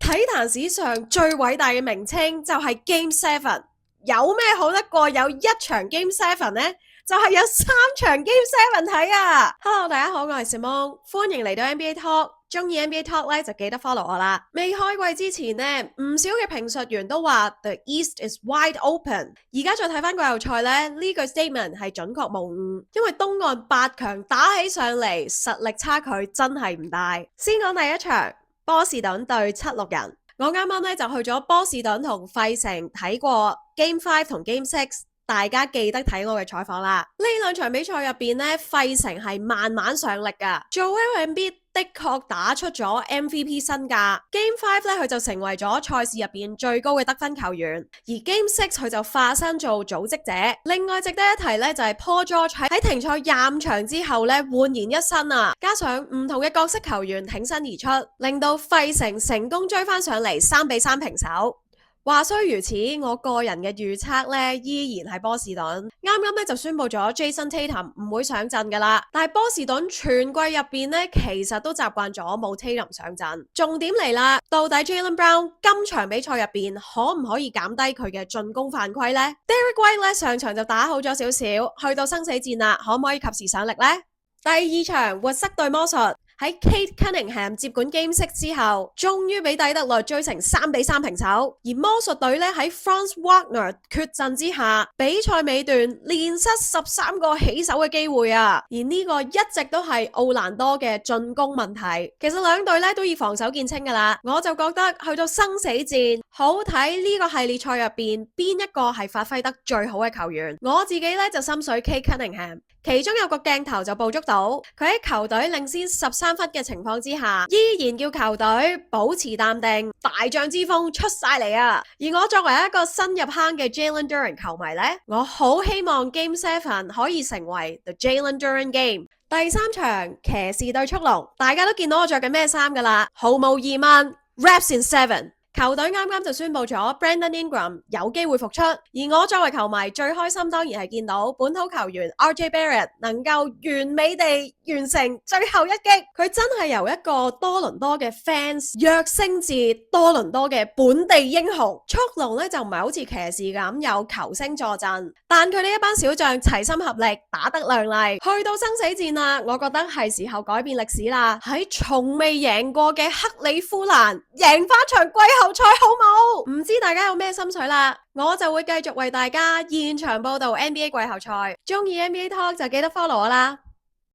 體壇史上最偉大嘅名稱就係 Game 7，有咩好得過有一場 Game 7呢？就係有3場 Game 7睇啊 ！Hello， 大家好，我係 Simone， 歡迎嚟到 NBA Talk。中意 NBA Talk 咧就記得 follow 我啦。未開季之前呢，唔少嘅評述員都話 The East is wide open。而家再睇翻季後賽咧，呢句 statement 係準確無誤，因為東岸8強打起上嚟，實力差距真係唔大。先講第一場，波士頓對76人。我啱啱咧就去咗波士頓同費城睇過 Game 5同 Game 6。大家記得睇我嘅採訪啦。呢兩場比賽入邊呢，費城係慢慢上力噶。Joel Embiid 的確打出咗 MVP 身價。Game 5咧，佢就成為咗賽事入邊最高嘅得分球員。而 Game 6佢就化身做組織者。另外值得一提咧，就係 Paul George 喺停賽25場之後咧，煥然一新啊！加上唔同嘅角色球員挺身而出，令到費城成功追翻上嚟3-3平手。話雖如此，我個人嘅預測咧依然係波士頓。啱啱咧就宣布咗 Jason Tatum 唔會上陣噶啦，但係波士頓全季入邊咧其實都習慣咗冇 Tatum 上陣。重點嚟啦，到底 Jaylen Brown 今場比賽入邊可唔可以減低佢嘅進攻犯規呢？ Derrick White 咧上場就打好咗少少，去到生死戰啦，可唔可以及時上力呢？第二場活塞對魔術。喺 Kate Cunningham 接管 Game 6之後，終於俾底特律追成3-3平手。而魔術隊咧喺 Franz Wagner 缺陣之下，比賽尾段連失13個起手嘅機會啊！而呢個一直都係奧蘭多嘅進攻問題。其實兩隊咧都以防守見稱噶啦，我就覺得去到生死戰，好睇呢個系列賽入邊邊一個係發揮得最好嘅球員。我自己咧就心水 Kate Cunningham。其中有個鏡頭就捕捉到佢喺球隊領先13分嘅情況之下，依然叫球隊保持淡定，大將之風出晒嚟啊！而我作為一個新入坑嘅 Jalen Duren 球迷呢，我好希望 Game 7可以成為 The Jalen Duren Game。第三場騎士對速龍，大家都見到我着緊咩衫噶啦，毫無疑問 Raps in 7。球隊啱啱就宣布咗 Brandon Ingram 有機會復出，而我作為球迷最開心當然係見到本土球員 RJ Barrett 能夠完美地完成最後一擊。佢真係由一個多倫多嘅 fans 躍升至多倫多嘅本地英雄。速龍咧就唔係好似騎士咁有球星助陣，但佢呢一班小將齊心合力，打得亮麗。去到生死戰啦，我覺得係時候改變歷史啦，喺從未贏過嘅克里夫蘭贏翻場季後賽好冇？唔知大家有咩心水啦？我就會繼續為大家現場報道 NBA 季後賽。中意 NBA Talk 就記得 follow 我啦。